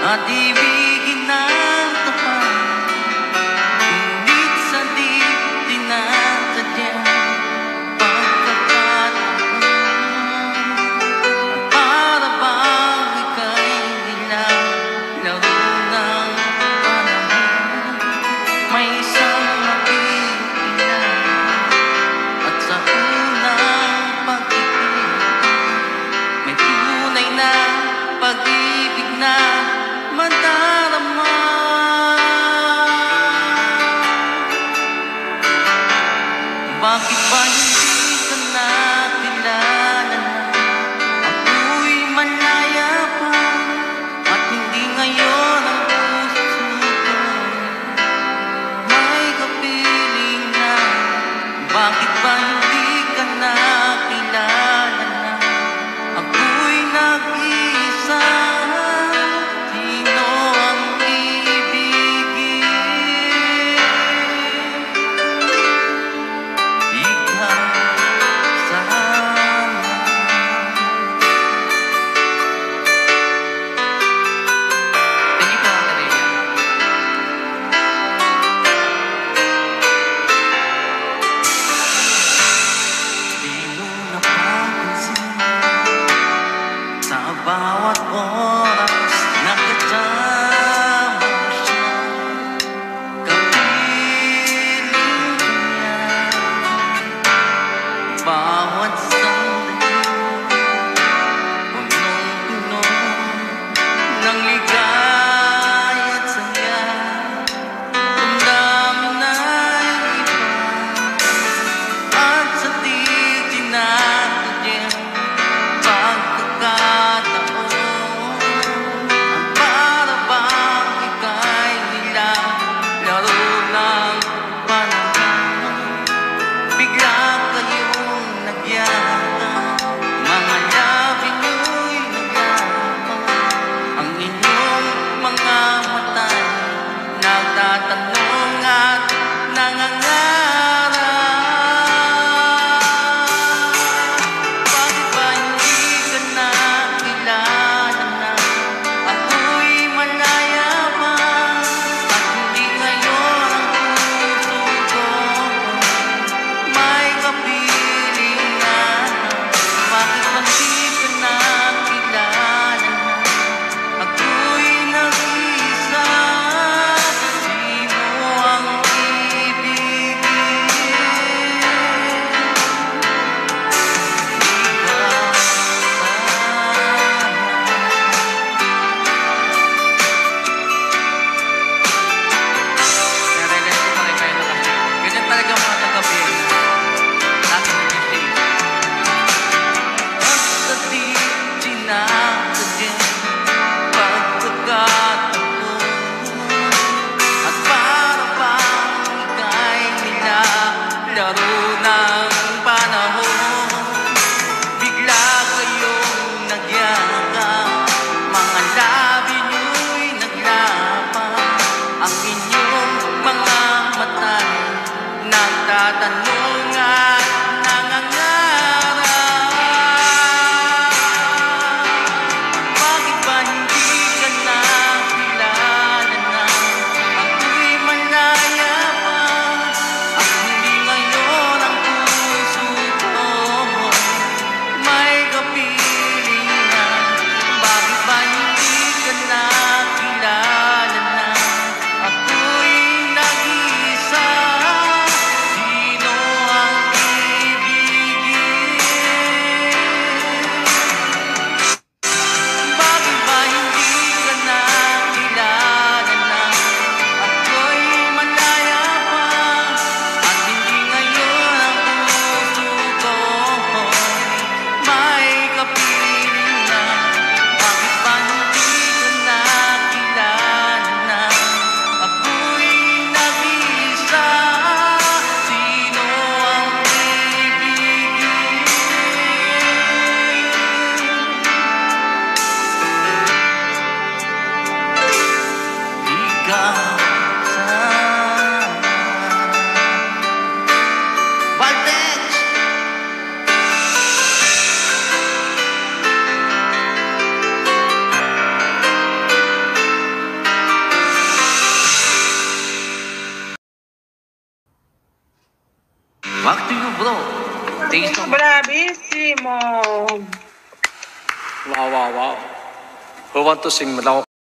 at ibigin ng tapat, ngunit sa di tinatadya pagkakataon, at para bang ika'y nilalaro ng panahon. May isang napipila at sa unang pag-ibig may tunay na pag-ibig na madarama. Bakit ba hindi ka nakilala na ako'y malaya pa, at hindi ngayon ang puso ko may kapiling na? Bakit ba hindi ka nakilala na ako'y nag-iisa? Sino ang ibigin? Ikaw sana. Thank you po, Ate Rhea. Di mo napapansin sa bawat oras na kasama mo siya, kapiling ka niya. Bawat sandali punong-puno ng ligaya at saya, damdamin ay iba at sa di tinatadyang pagkakataon, at para bang ika'y nilalaro ng panahon. Bigla kayong nagyakap, mga labi nyo'y nagyakap, ang inyong Wow, wow, wow. Who want to sing?